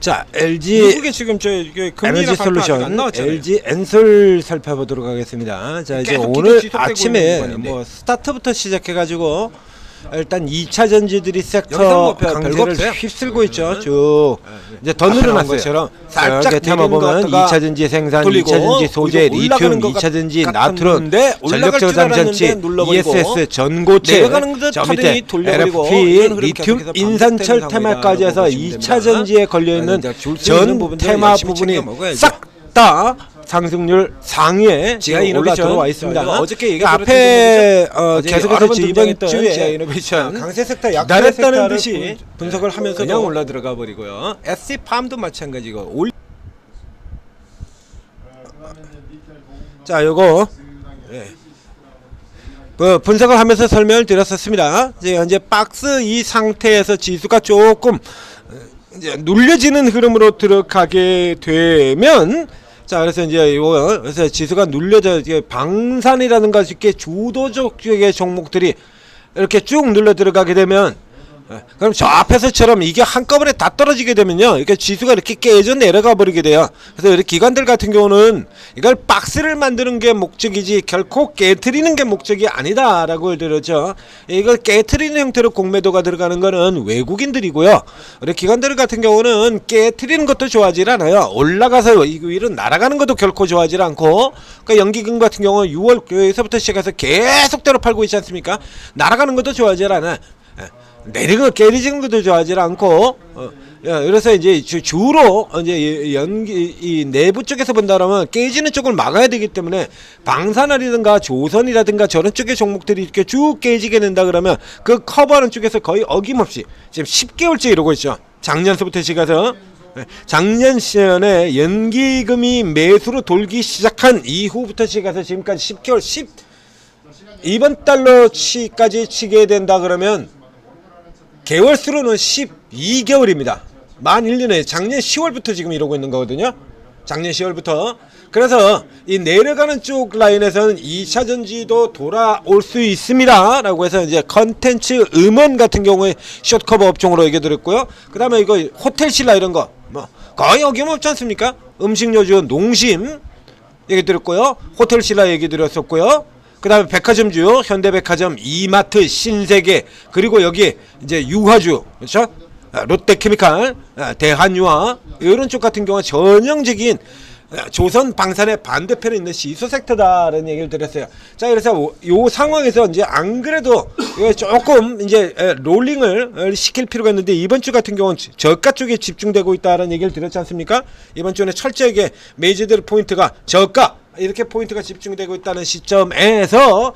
자, LG 미국에 지금 저 에너지 솔루션, LG 엔솔 살펴보도록 하겠습니다. 자, 이제 오늘 아침에 뭐 스타트부터 시작해가지고 일단 2차 전지들이 섹터 강세를 휩쓸고 있죠. 쭉 이제 더 늘어난 것처럼 살짝 테마 보면 2차 전지 생산, 2차 전지 소재, 리튬, 2차 전지 나트론, 전력 저장 전치, ESS, 전고체, 저 밑에 LFP, 리튬, 인산철 테마까지 해서 2차 전지에 걸려있는 전 테마 부분이 싹 다 상승률 상위에 올라 들어와 있습니다. 어저께 얘기 앞에 계속해서 이번 주에 강세 섹터 약세다는 듯이 분석을 하면서 그냥 올라 들어가 버리고요. SC팜도 마찬가지고. 자, 요거 분석을 하면서 설명을 드렸었습니다. 이제 현재 박스 이 상태에서 지수가 조금 이제 눌려지는 흐름으로 들어가게 되면, 자, 그래서 이제 그래서 지수가 눌려져 이제 방산이라든가 이렇게 주도적 쪽의 종목들이 이렇게 쭉 눌러 들어가게 되면, 그럼 저 앞에서처럼 이게 한꺼번에 다 떨어지게 되면요, 이렇게 지수가 이렇게 깨져 내려가 버리게 돼요. 그래서 우리 기관들 같은 경우는 이걸 박스를 만드는 게 목적이지 결코 깨트리는 게 목적이 아니다라고 들었죠. 이걸 깨트리는 형태로 공매도가 들어가는 거는 외국인들이고요. 우리 기관들 같은 경우는 깨트리는 것도 좋아하지 않아요. 올라가서 이 위로 날아가는 것도 결코 좋아하지 않고, 그러니까 연기금 같은 경우는 6월에서부터 시작해서 계속대로 팔고 있지 않습니까? 날아가는 것도 좋아하지 않아요. 내리고 깨지는 것도 좋아하지 않고, 그래서 이제 주로 이제 이 내부 쪽에서 본다면 깨지는 쪽을 막아야 되기 때문에 방산이라든가 조선이라든가 저런 쪽의 종목들이 이렇게 쭉 깨지게 된다 그러면 그 커버하는 쪽에서 거의 어김없이 지금 10개월째 이러고 있죠. 작년서부터 시작해서 작년 시즌에 연기금이 매수로 돌기 시작한 이후부터 시작해서 지금까지 10개월, 이번 달로 치까지 치게 된다 그러면 개월수로는 12개월입니다. 만 1년에 작년 10월부터 지금 이러고 있는 거거든요. 작년 10월부터. 그래서 이 내려가는 쪽 라인에서는 2차 전지도 돌아올 수 있습니다 라고 해서 이제 컨텐츠 음원 같은 경우에 숏커버 업종으로 얘기 드렸고요. 그 다음에 이거 호텔신라 이런 거 뭐 거의 어김없지 않습니까? 음식료주 농심 얘기 드렸고요. 호텔신라 얘기 드렸었고요. 그 다음에 백화점주, 현대백화점, 이마트, 신세계, 그리고 여기 이제 유화주, 그렇죠? 롯데케미칼, 대한유화, 이런 쪽 같은 경우는 전형적인 조선 방산의 반대편에 있는 시소 섹터다라는 얘기를 드렸어요. 자, 그래서 요 상황에서 이제 안 그래도 조금 이제 롤링을 시킬 필요가 있는데, 이번 주 같은 경우는 저가 쪽에 집중되고 있다라는 얘기를 드렸지 않습니까? 이번 주는 철저하게 메이저들 포인트가 저가, 이렇게 포인트가 집중되고 있다는 시점에서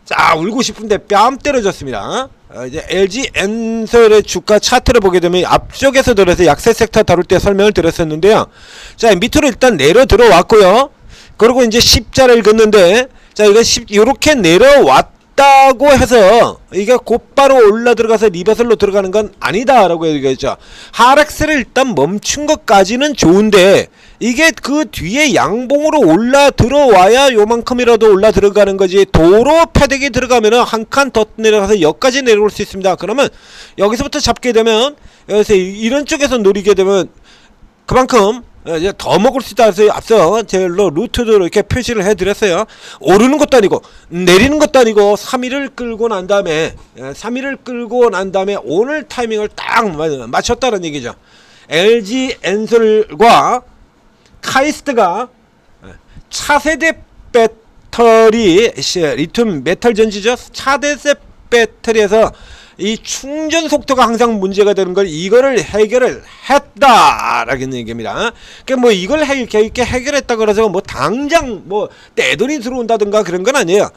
자, 울고 싶은데 뺨 때려졌습니다. 이제 LG 엔솔의 주가 차트를 보게 되면 앞쪽에서 들어서 약세 섹터 다룰 때 설명을 드렸었는데요. 자, 밑으로 일단 내려 들어왔고요. 그리고 이제 십자를 긋는데, 자, 이거 요렇게 내려왔다고 해서 이게 곧바로 올라 들어가서 리버설로 들어가는 건 아니다라고 얘기했죠. 하락세를 일단 멈춘 것까지는 좋은데, 이게 그 뒤에 양봉으로 올라 들어와야 요만큼이라도 올라 들어가는 거지, 도로 패대기 들어가면은 한 칸 더 내려가서 여기까지 내려올 수 있습니다. 그러면 여기서부터 잡게 되면, 여기서 이런 쪽에서 노리게 되면 그만큼 이제 더 먹을 수 있다 해서 앞서 제일로 루트도 이렇게 표시를 해드렸어요. 오르는 것도 아니고 내리는 것도 아니고 3일을 끌고 난 다음에 오늘 타이밍을 딱 맞췄다는 얘기죠. LG 엔솔과 카이스트가 차세대 배터리 리튬 메탈 전지죠. 차세대 배터리에서 이 충전 속도가 항상 문제가 되는 걸, 이거를 해결을 했다라는 얘기입니다. 그러니까 뭐 이걸 이렇게 해결했다 그래서 뭐 당장 뭐 떼돈이 들어온다든가 그런 건 아니에요.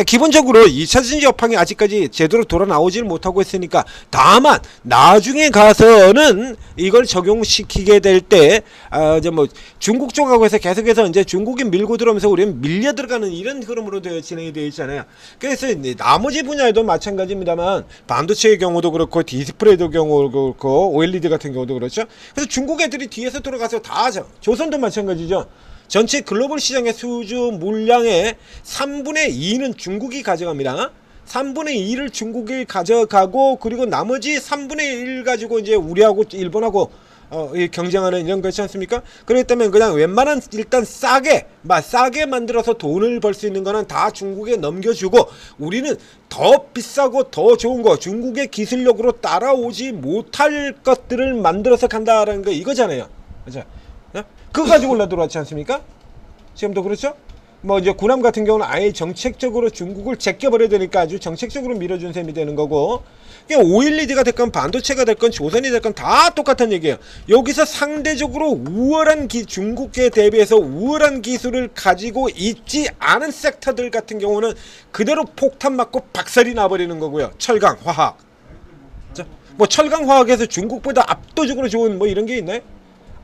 기본적으로 2차 전지 업황이 아직까지 제대로 돌아 나오질 못하고 있으니까, 다만 나중에 가서는 이걸 적용시키게 될 때 이제 뭐 중국 쪽하고 해서 계속해서 이제 중국이 밀고 들어오면서 우리는 밀려 들어가는 이런 흐름으로 진행이 되어 있잖아요. 그래서 나머지 분야에도 마찬가지입니다만, 반도체의 경우도 그렇고 디스플레이도 경우도 그렇고 OLED 같은 경우도 그렇죠. 그래서 중국 애들이 뒤에서 들어가서 다 조선도 마찬가지죠. 전체 글로벌 시장의 수주 물량의 3분의 2는 중국이 가져갑니다. 3분의 2를 중국이 가져가고 그리고 나머지 3분의 1 가지고 이제 우리하고 일본하고 이 경쟁하는 이런 것이지 않습니까? 그렇기 때문에 그냥 웬만한 일단 싸게 만들어서 돈을 벌 수 있는 거는 다 중국에 넘겨주고 우리는 더 비싸고 더 좋은 거 중국의 기술력으로 따라오지 못할 것들을 만들어서 간다라는 거 이거잖아요. 그죠? 그거 가지고 올라 들어왔지 않습니까? 지금도 그렇죠? 뭐 이제 군함 같은 경우는 아예 정책적으로 중국을 제껴버려야 되니까 아주 정책적으로 밀어준 셈이 되는 거고, OLED가 됐건 반도체가 됐건 조선이 됐건 다 똑같은 얘기예요. 여기서 상대적으로 우월한 중국에 대비해서 우월한 기술을 가지고 있지 않은 섹터들 같은 경우는 그대로 폭탄 맞고 박살이 나버리는 거고요. 철강, 화학. 자, 뭐 철강, 화학에서 중국보다 압도적으로 좋은 뭐 이런 게 있나요?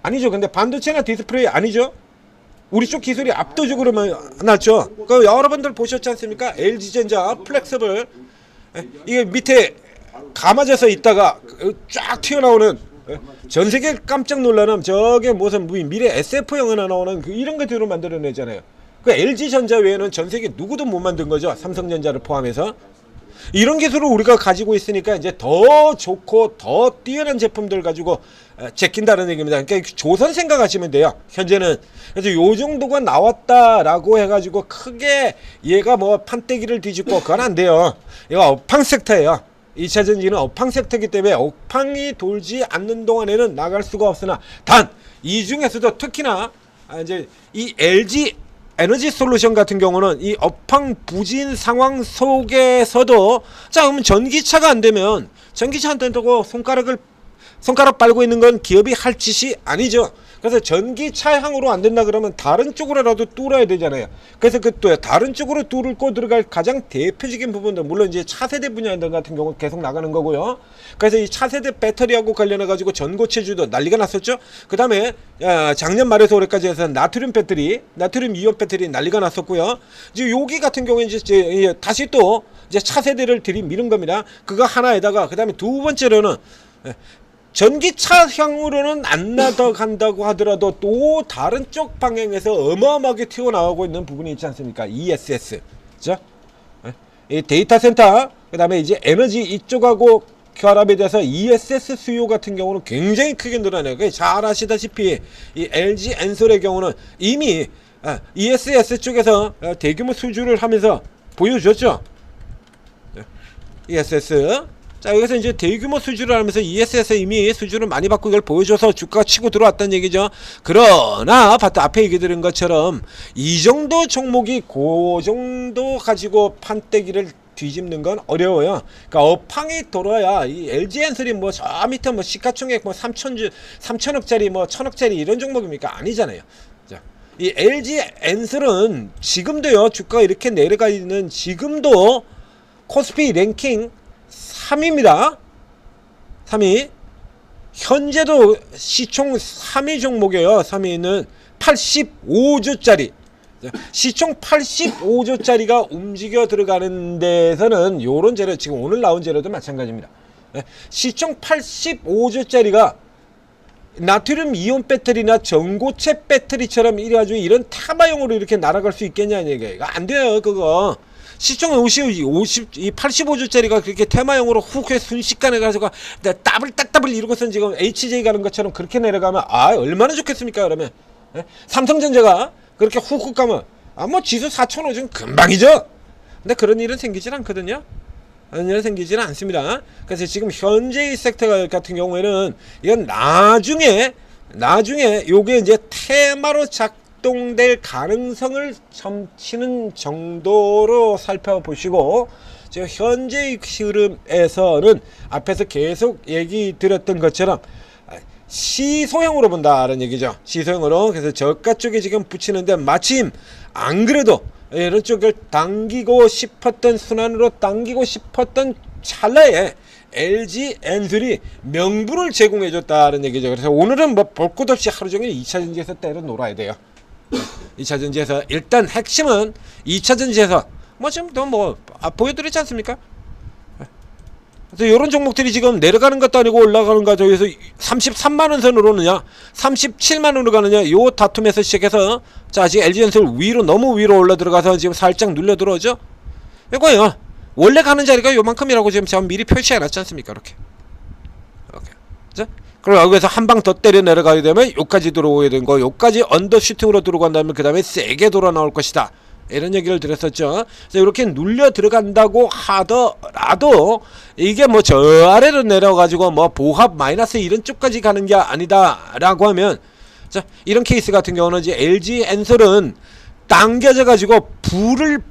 아니죠. 근데 반도체나 디스플레이 아니죠. 우리 쪽 기술이 압도적으로 낮죠. 그 여러분들 보셨지 않습니까? LG전자 플렉서블 이게 밑에 감아져서 있다가 쫙 튀어나오는, 전 세계 깜짝 놀라는 저게 무슨 미래 SF 영화나 나오는 이런 것들로 만들어내잖아요. 그 LG전자 외에는 전 세계 누구도 못 만든 거죠. 삼성전자를 포함해서. 이런 기술을 우리가 가지고 있으니까 이제 더 좋고 더 뛰어난 제품들 가지고 제낀다는 얘기입니다. 그러니까 조선 생각하시면 돼요. 현재는. 그래서 요 정도가 나왔다라고 해가지고 크게 얘가 뭐 판때기를 뒤집고 그건 안 돼요. 이거 업황 섹터예요. 2차 전지는 업황 섹터이기 때문에 업황이 돌지 않는 동안에는 나갈 수가 없으나, 단 이 중에서도 특히나 이제 이 LG 에너지 솔루션 같은 경우는 이 업황 부진 상황 속에서도, 자 그러면 전기차가 안 되면, 전기차 안 된다고 손가락 빨고 있는 건 기업이 할 짓이 아니죠. 그래서 전기차향으로 안 된다 그러면 다른 쪽으로라도 뚫어야 되잖아요. 그래서 그 또 다른 쪽으로 뚫고 들어갈 가장 대표적인 부분들, 물론 이제 차세대 분야 같은 경우 계속 나가는 거고요. 그래서 이 차세대 배터리하고 관련해 가지고 전고체주도 난리가 났었죠. 그 다음에 작년 말에서 올해까지 해서 나트륨 이온 배터리 난리가 났었고요. 이제 여기 같은 경우에 이제 다시 또 이제 차세대를 들이미는 겁니다. 그거 하나에다가 그 다음에 두 번째로는 전기차향으로는 안 나간다고 하더라도 또 다른 쪽 방향에서 어마어마하게 튀어나오고 있는 부분이 있지 않습니까? ESS. 그죠? 이 데이터 센터, 그 다음에 이제 에너지 이쪽하고 결합이 돼서 ESS 수요 같은 경우는 굉장히 크게 늘어나요. 잘 아시다시피 이 LG 엔솔의 경우는 이미 ESS 쪽에서 대규모 수주를 하면서 보여줬죠. ESS. 자, 여기서 이제 대규모 수주를 하면서 ESS 이미 수주를 많이 받고 이걸 보여줘서 주가가 치고 들어왔다는 얘기죠. 그러나 앞에 얘기 드린 것처럼 이 정도 종목이 그 정도 가지고 판때기를 뒤집는 건 어려워요. 그러니까 업황이 돌아야 이 LG 엔솔이 뭐 저 밑에 뭐 시가총액 뭐 3천억짜리 뭐 1,000억짜리 이런 종목입니까? 아니잖아요. 자, 이 LG 엔솔은 지금도요, 주가가 이렇게 내려가 있는 지금도 코스피 랭킹 3위입니다. 3위. 현재도 시총 3위 종목이에요. 3위는 85조짜리. 시총 85조짜리가 움직여 들어가는 데서는 요런 재료, 지금 오늘 나온 재료도 마찬가지입니다. 시총 85조짜리가 나트륨 이온 배터리나 전고체 배터리처럼 이래가지고 이런 타마용으로 이렇게 날아갈 수 있겠냐는 얘기예요. 이거 안 돼요, 그거. 시총 85조짜리가 그렇게 테마용으로 훅 해 순식간에 가지고 따블 이러고선 지금 HJ 가는 것처럼 그렇게 내려가면 얼마나 좋겠습니까? 그러면 삼성전자가 그렇게 훅 가면 뭐 지수 4,500은 금방이죠. 근데 그런 일은 생기질 않거든요. 그런 일은 생기지는 않습니다. 그래서 지금 현재 이 섹터 같은 경우에는 이건 나중에 요게 이제 테마로 작동될 가능성을 점치는 정도로 살펴보시고, 지금 현재 흐름에서는 앞에서 계속 얘기 드렸던 것처럼 시소형으로 본다는 얘기죠. 시소형으로. 그래서 저가 쪽에 지금 붙이는데 마침 안 그래도 이런 쪽을 당기고 싶었던, 순환으로 당기고 싶었던 찰나에 LG 엔솔이 명분을 제공해줬다는 얘기죠. 그래서 오늘은 뭐 볼 것 없이 하루 종일 2차전지에서 때려 놀아야 돼요. 2차전지에서 일단 핵심은 2차전지에서 뭐 지금 더 뭐 보여드리지 않습니까? 그래서 이런 종목들이 지금 내려가는 것도 아니고 올라가는 거죠. 그래서 33만원 선으로느냐 37만원으로 가느냐 요 다툼에서 시작해서 자 지금 LG엔솔 위로 너무 위로 올라 들어가서 지금 살짝 눌려 들어오죠. 이거요. 원래 가는 자리가 요만큼이라고 지금 제가 미리 표시해 놨지 않습니까? 이렇게. 그죠? 그럼 여기서 한 방 더 때려 내려가게 되면 요까지 들어오게 된 거, 요까지 언더슈팅으로 들어간다면 그 다음에 세게 돌아 나올 것이다. 이런 얘기를 드렸었죠. 그래서 이렇게 눌려 들어간다고 하더라도 이게 뭐 저 아래로 내려가지고 뭐 보합 마이너스 이런 쪽까지 가는 게 아니다라고 하면, 자, 이런 케이스 같은 경우는 이제 LG 엔솔은 당겨져 가지고 불을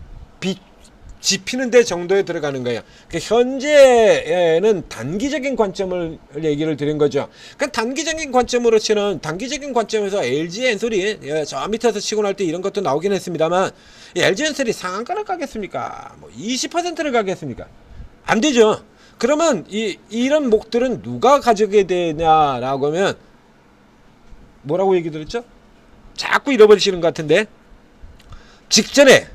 지피는 데 정도에 들어가는 거예요. 그러니까 현재는 단기적인 관점을 얘기를 드린 거죠. 그러니까 단기적인 관점으로 치는, 단기적인 관점에서 LG 엔솔이 저 밑에서 치고 날 때 이런 것도 나오긴 했습니다만, LG 엔솔이 상한가를 가겠습니까? 뭐 20%를 가겠습니까? 안 되죠. 그러면 이런 목들은 누가 가져게 되냐라고 하면, 뭐라고 얘기 드렸죠? 자꾸 잃어버리시는 것 같은데, 직전에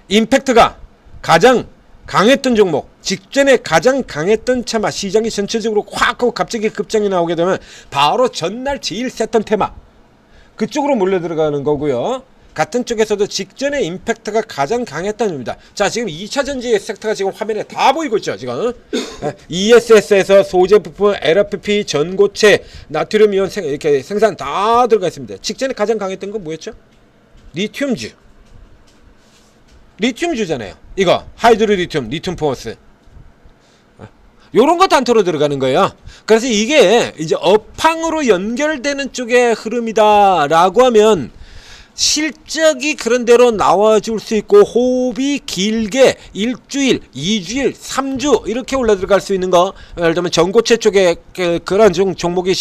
임팩트가 가장 강했던 종목, 직전에 가장 강했던 테마, 시장이 전체적으로 확 하고 갑자기 급장이 나오게 되면 바로 전날 제일 셌던 테마, 그쪽으로 몰려 들어가는 거고요. 같은 쪽에서도 직전에 임팩트가 가장 강했다는 겁니다. 자, 지금 2차 전지의 섹터가 지금 화면에 다 보이고 있죠. 지금 ESS에서 소재 부품, LFP, 전고체, 나트륨 이온 이렇게 생산 다 들어가 있습니다. 직전에 가장 강했던 건 뭐였죠? 리튬주잖아요. 이거 하이드로 리튬 포어스, 요런 거 단토로 들어가는 거예요. 그래서 이게 이제 업황으로 연결되는 쪽의 흐름이다 라고 하면 실적이 그런 대로 나와줄 수 있고, 호흡이 길게 일주일, 2주일, 3주 이렇게 올라 들어갈 수 있는 거, 예를 들면 전고체 쪽에 그런 종목이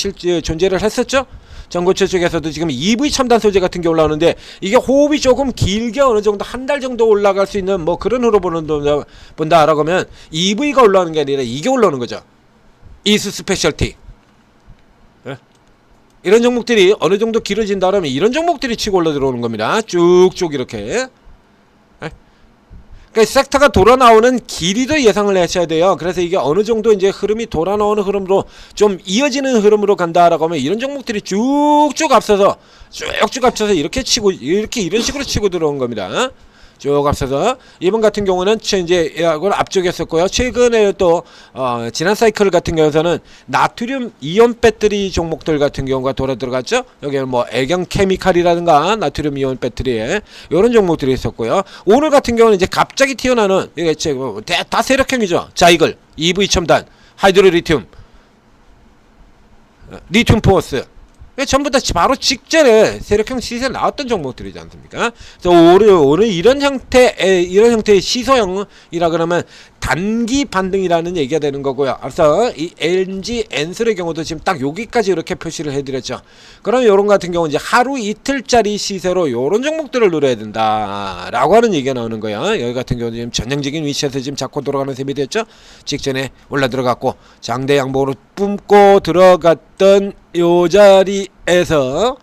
존재를 했었죠. 전고체 쪽에서도 지금 EV 첨단 소재 같은 게 올라오는데, 이게 호흡이 조금 길게 어느 정도 한 달 정도 올라갈 수 있는 뭐 그런 흐름을 본다라고 하면 EV가 올라오는 게 아니라 이게 올라오는 거죠. 이스 스페셜티. 이런 종목들이 어느 정도 길어진다면 이런 종목들이 치고 올라 들어오는 겁니다. 쭉쭉 이렇게. 그러니까 섹터가 돌아 나오는 길이도 예상을 하셔야 돼요. 그래서 이게 어느 정도 이제 흐름이 돌아 나오는 흐름으로 좀 이어지는 흐름으로 간다라고 하면 이런 종목들이 쭉쭉 앞서서 이렇게 치고, 이런 식으로 치고 들어온 겁니다. 쭉 앞서서 이번 같은 경우는 이제 이걸 앞쪽했었고요. 최근에 또 지난 사이클 같은 경우에는 나트륨 이온 배터리 종목들 같은 경우가 돌아 들어갔죠. 여기는 뭐 애경 케미칼이라든가 나트륨 이온 배터리 이런 종목들이 있었고요. 오늘 같은 경우는 이제 갑자기 튀어나오는, 이게 다 세력형이죠. 자이글, EV 첨단, 하이드로 리튬 포어스, 전부 다 바로 직전에 세력형 시세 나왔던 종목들이지 않습니까? 그래서 오늘 이런 형태의 시소형이라 그러면 단기 반등이라는 얘기가 되는 거고요. 앞서 이 LG 엔솔의 경우도 지금 딱 여기까지 이렇게 표시를 해드렸죠. 그럼 요런 같은 경우 이제 하루 이틀짜리 시세로 요런 종목들을 노려야 된다라고 하는 얘기가 나오는 거예요. 여기 같은 경우는 지금 전형적인 위치에서 지금 잡고 돌아가는 셈이 됐죠. 직전에 올라 들어갔고 장대 양봉으로 뿜고 들어갔던 요 자리에서,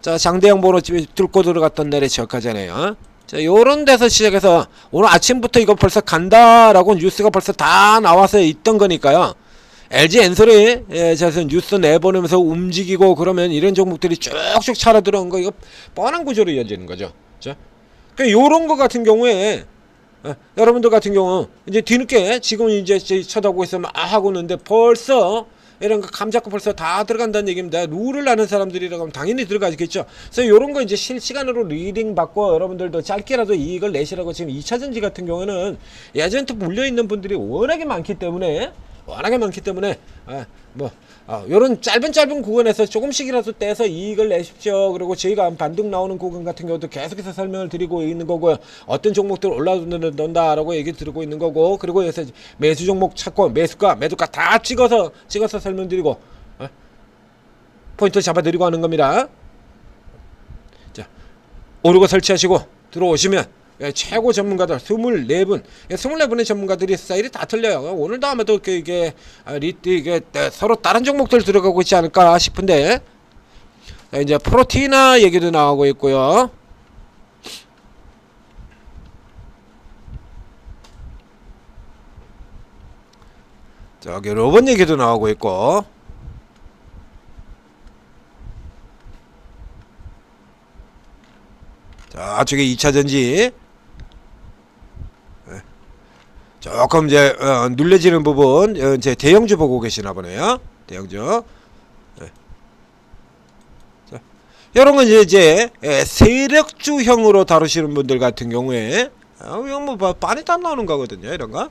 자, 장대 양봉으로 뚫고 들어갔던 날에 지역하잖아요. 자, 요런 데서 시작해서 오늘 아침부터 이거 벌써 간다라고 뉴스가 벌써 다 나와서 있던 거니까요. LG 엔솔이 그래서 뉴스 내보내면서 움직이고 그러면 이런 종목들이 쭉쭉 차려 들어온 거, 이거 뻔한 구조로 이어지는 거죠. 자, 그러니까 요런 거 같은 경우에 여러분들 같은 경우 이제 뒤늦게 지금 이제 쳐다보고 있으면 하고 있는데 벌써 이런 거 감잡고 벌써 다 들어간다는 얘기입니다. 룰을 아는 사람들이라고 하면 당연히 들어가겠죠. 그래서 이런 거 이제 실시간으로 리딩 받고 여러분들도 짧게라도 이익을 내시라고, 지금 2차전지 같은 경우는 예전부터 물려있는 분들이 워낙에 많기 때문에 요런 짧은 구간에서 조금씩이라도 떼서 이익을 내십시오. 그리고 저희가 반등 나오는 구간 같은 경우도 계속해서 설명을 드리고 있는 거고요. 어떤 종목들 올라온다라고 얘기 드리고 있는 거고, 그리고 여기서 매수 종목 찾고 매수가 매도가 다 찍어서 설명드리고 포인트 잡아드리고 하는 겁니다. 자, 오르고 설치하시고 들어오시면 최고 전문가들 24분의 전문가들이 스타일이 다 틀려요. 오늘도 아마도 이게 서로 다른 종목들 들어가고 있지 않을까 싶은데, 이제 프로티나 얘기도 나오고 있고요. 저기 로봇 얘기도 나오고 있고, 자, 저게 2차전지, 조금 이제 눌려지는 부분 이제 대형주 보고 계시나 보네요. 대형주. 네. 자, 이런 건 이제 세력주형으로 다루시는 분들 같은 경우에 이건 뭐 많이 땀 나오는 거거든요. 이런 거.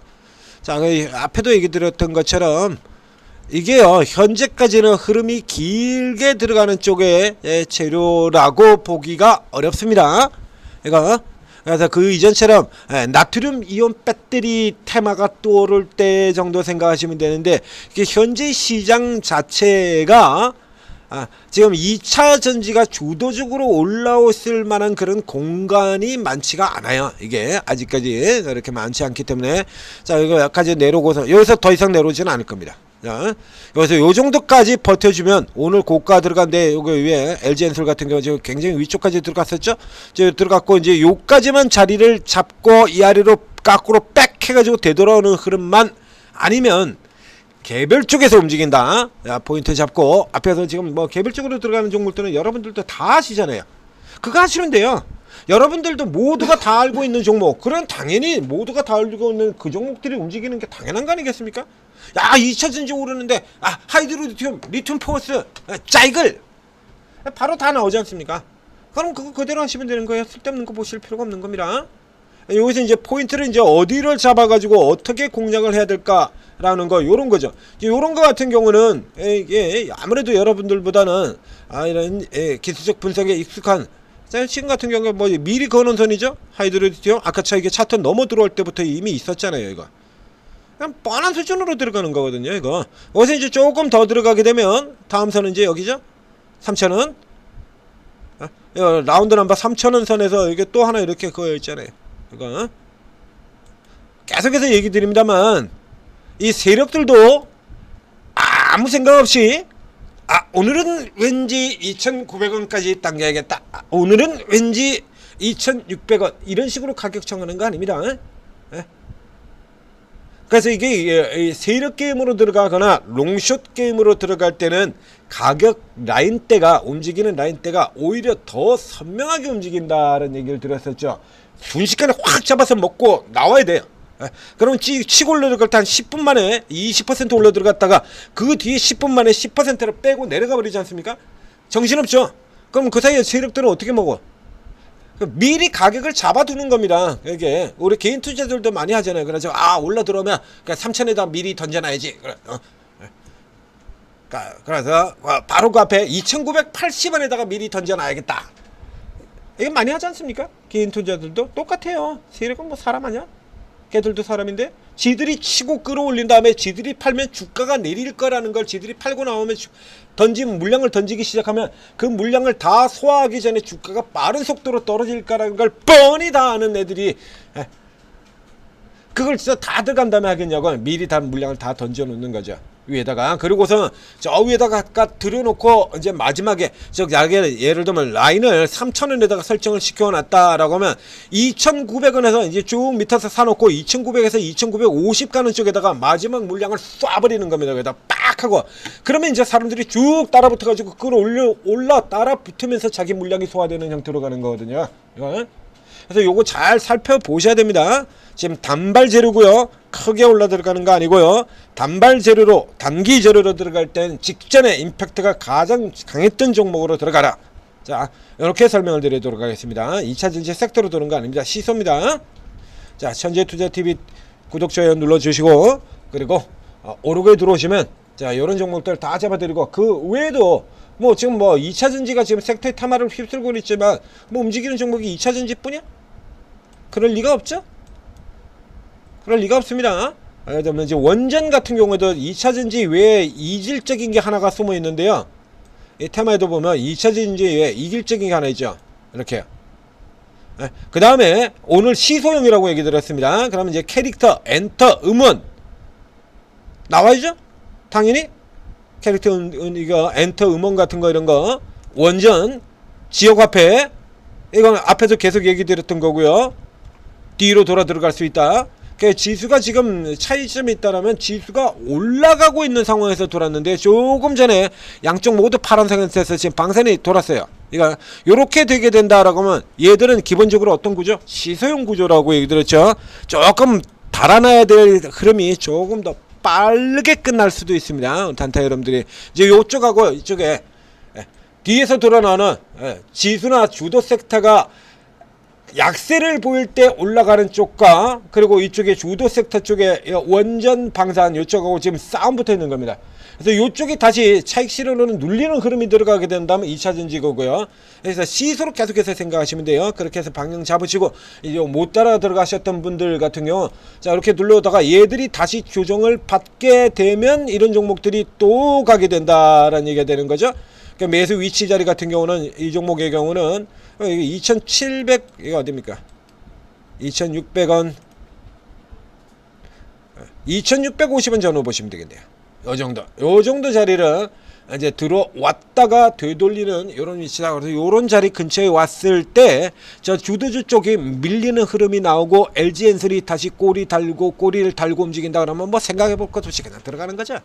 자, 앞에도 얘기 드렸던 것처럼 이게요 현재까지는 흐름이 길게 들어가는 쪽의 재료라고 보기가 어렵습니다. 이거 그래서 그 이전처럼 나트륨 이온 배터리 테마가 떠오를 때 정도 생각하시면 되는데 이게 현재 시장 자체가 지금 2차 전지가 주도적으로 올라왔을 만한 그런 공간이 많지가 않아요. 이게 아직까지 그렇게 많지 않기 때문에 자 이거 여기까지 내려오고서 여기서 더 이상 내려오지는 않을 겁니다. 자, 여기서 요 정도까지 버텨주면 오늘 고가 들어간데 여기 위에 LG엔솔 같은 경우 지금 굉장히 위쪽까지 들어갔었죠. 저 들어갔고 이제 요까지만 자리를 잡고 이 아래로 거꾸로 백 해가지고 되돌아오는 흐름만 아니면 개별 쪽에서 움직인다. 자, 포인트 잡고 앞에서 지금 뭐 개별 쪽으로 들어가는 종목들은 여러분들도 다 아시잖아요. 그거 하시면 돼요. 여러분들도 모두가 다 알고 있는 종목, 그런 당연히 모두가 다 알고 있는 그 종목들이 움직이는 게 당연한 거 아니겠습니까? 야 2차 전지 오르는데 하이드로리튬, 리튬 포스, 짜이글 바로 다 나오지 않습니까? 그럼 그거 그대로 하시면 되는 거예요. 쓸데없는 거 보실 필요가 없는 겁니다. 여기서 이제 포인트를 이제 어디를 잡아가지고 어떻게 공략을 해야 될까라는 거, 요런 거죠. 요런 거 같은 경우는 이게 아무래도 여러분들보다는 이런 기술적 분석에 익숙한, 지금 같은 경우에 뭐 미리 거는 선이죠. 하이드로리튬 아까 이게 차트 넘어 들어올 때부터 이미 있었잖아요. 이거 그냥 뻔한 수준으로 들어가는 거거든요. 이거 여기서 이제 조금 더 들어가게 되면 다음 선은 이제 여기죠. 3,000원. 라운드 넘버 3,000원 선에서 이게 또 하나 이렇게 그거 있잖아요. 이거 계속해서 얘기 드립니다만 이 세력들도 아무 생각 없이 오늘은 왠지 2,900원까지 당겨야겠다, 오늘은 왠지 2,600원 이런 식으로 가격 정하는 거 아닙니다. 그래서 이게 세력 게임으로 들어가거나 롱숏 게임으로 들어갈 때는 가격 라인대가, 움직이는 라인대가 오히려 더 선명하게 움직인다는 얘기를 드렸었죠. 순식간에 확 잡아서 먹고 나와야 돼요. 그러면 치고 올라 들어갈 때 한 10분 만에 20% 올라 들어갔다가 그 뒤에 10분 만에 10%를 빼고 내려가 버리지 않습니까? 정신없죠. 그럼 그 사이에 세력들은 어떻게 먹어? 미리 가격을 잡아두는 겁니다. 이게 우리 개인 투자들도 많이 하잖아요. 그래서 올라 들어오면 3,000에다 미리 던져놔야지. 그래서 바로 그 앞에 2,980원에다가 미리 던져놔야겠다. 이거 많이 하지 않습니까? 개인 투자들도 똑같아요. 세력은 뭐 사람 아니야? 걔들도 사람인데 지들이 치고 끌어올린 다음에 지들이 팔면 주가가 내릴 거라는 걸 지들이 팔고 나오면 물량을 던지기 시작하면 그 물량을 다 소화하기 전에 주가가 빠른 속도로 떨어질 거라는 걸 뻔히 다 아는 애들이 그걸 진짜 다 들어간 다음에 하겠냐고 미리 다 물량을 다 던져 놓는 거죠. 위에다가. 그리고서 저 위에다가 들여놓고 이제 마지막에 예를 들면 라인을 3,000원에다가 설정을 시켜놨다라고 하면 2,900원에서 이제 쭉 밑에서 사놓고 2,900에서 2,950 가는 쪽에다가 마지막 물량을 쏴버리는 겁니다. 여기다 빡 하고 그러면 이제 사람들이 쭉 따라붙어가지고 그걸 올라 따라붙으면서 자기 물량이 소화되는 형태로 가는 거거든요. 그래서 요거 잘 살펴보셔야 됩니다. 지금 단발 재료고요. 크게 올라 들어가는 거 아니고요. 단발 재료로, 단기 재료로 들어갈 땐 직전에 임팩트가 가장 강했던 종목으로 들어가라. 자, 이렇게 설명을 드리도록 하겠습니다. 2차 전지 섹터로 도는 거 아닙니다. 시소입니다. 자, 천재투자TV 구독, 좋아요 눌러주시고 그리고 오르고에 들어오시면 자, 이런 종목들 다 잡아드리고 그 외에도 뭐 지금 뭐 2차 전지가 지금 섹터의 테마를 휩쓸고 있지만 뭐 움직이는 종목이 2차 전지 뿐이야? 그럴 리가 없죠? 그럴 리가 없습니다. 그러면 이제 원전 같은 경우에도 2차 전지 외에 이질적인 게 하나가 숨어 있는데요. 이 테마에도 보면 2차 전지 외에 이질적인 게 하나 있죠. 이렇게요. 그 다음에 오늘 시소형이라고 얘기 드렸습니다. 그러면 이제 캐릭터, 엔터, 음원 나와야죠? 당연히 캐릭터, 이거 엔터, 음원 같은 거 이런 거, 원전, 지역화폐, 이건 앞에서 계속 얘기 드렸던 거고요. 뒤로 돌아 들어갈 수 있다. 지수가 지금 차이점이 있다라면 지수가 올라가고 있는 상황에서 돌았는데 조금 전에 양쪽 모두 파란색에서 지금 방산이 돌았어요. 그러니까 요렇게 되게 된다라고 하면 얘들은 기본적으로 어떤 구조? 시소형 구조라고 얘기 들었죠. 조금 달아나야 될 흐름이 조금 더 빠르게 끝날 수도 있습니다. 단타 여러분들이 이제 요쪽하고 이쪽에 뒤에서 드러나는 지수나 주도 섹터가 약세를 보일 때 올라가는 쪽과 그리고 이쪽에 주도 섹터 쪽에 원전 방산 이쪽하고 지금 싸움 붙어 있는 겁니다. 그래서 이쪽이 다시 차익 실현으로 눌리는 흐름이 들어가게 된다면 2차 전지고요. 그래서 시소로 계속해서 생각하시면 돼요. 그렇게 해서 방향 잡으시고 이제 못 따라 들어가셨던 분들 같은 경우 자 이렇게 눌러다가 얘들이 다시 조정을 받게 되면 이런 종목들이 또 가게 된다라는 얘기가 되는 거죠. 그러니까 매수 위치 자리 같은 경우는 이 종목의 경우는 2,700 이거 어딥니까? 2,600원 2,650원 전후 보시면 되겠네요. 요 정도 자리를 이제 들어왔다가 되돌리는 이런 위치다. 그래서 요런 자리 근처에 왔을 때 저 주도주 쪽이 밀리는 흐름이 나오고 LG엔솔이 다시 꼬리를 달고 움직인다 그러면 뭐 생각해 볼 것 없이 그냥 들어가는 거죠.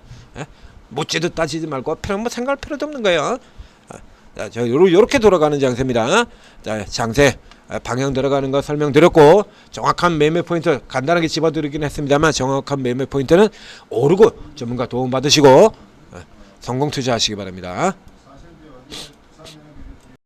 묻지도 따지지 말고 필요 뭐 생각할 필요도 없는 거예요. 자, 저 요렇게 돌아가는 장세입니다. 자, 장세 방향 들어가는 거 설명드렸고 정확한 매매 포인트 간단하게 집어드리긴 했습니다만 정확한 매매 포인트는 오르고 전문가 도움 받으시고 성공 투자하시기 바랍니다.